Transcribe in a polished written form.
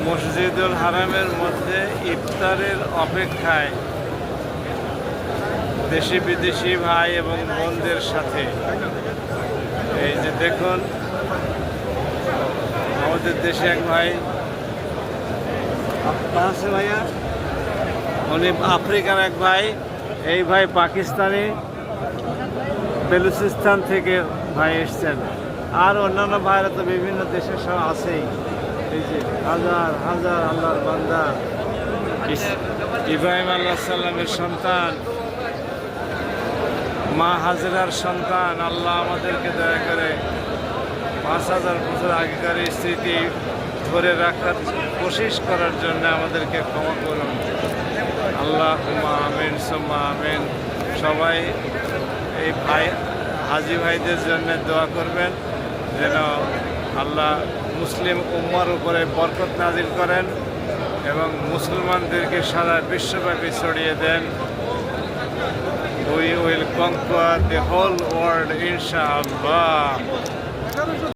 মসজিদুল হারামের মধ্যে ইফতারের অপেক্ষায় দেশি বিদেশি ভাই এবং বোনদের সাথে এই যে দেখুন আমাদের দেশে এক ভাই আছে ভাইয়া, উনি আফ্রিকার এক ভাই, এই ভাই পাকিস্তানি বেলুচিস্তান থেকে ভাই এসছেন, আর অন্যান্য ভাইরা তো বিভিন্ন দেশের সব আছেই। এই যে হাজার হাজার আল্লাহর বান্দা, ইব্রাহিম আল্লাহ সাল্লামের সন্তান, মা হাজরার সন্তান, আল্লাহ আমাদেরকে দয়া করে 5000 বছর আগেকার স্মৃতি ধরে রাখার কোশিশ করার জন্য আমাদেরকে ক্ষমা করুন। আল্লাহুম্মা আমিন সুম্মা আমিন। সবাই এই ভাই হাজি ভাইদের জন্য দোয়া করবেন যেন আল্লাহ মুসলিম উম্মার উপরে বরকত নাজিল করেন এবং মুসলমানদেরকে সারা বিশ্বব্যাপী ছড়িয়ে দেন। We will conquer the whole world, inshallah.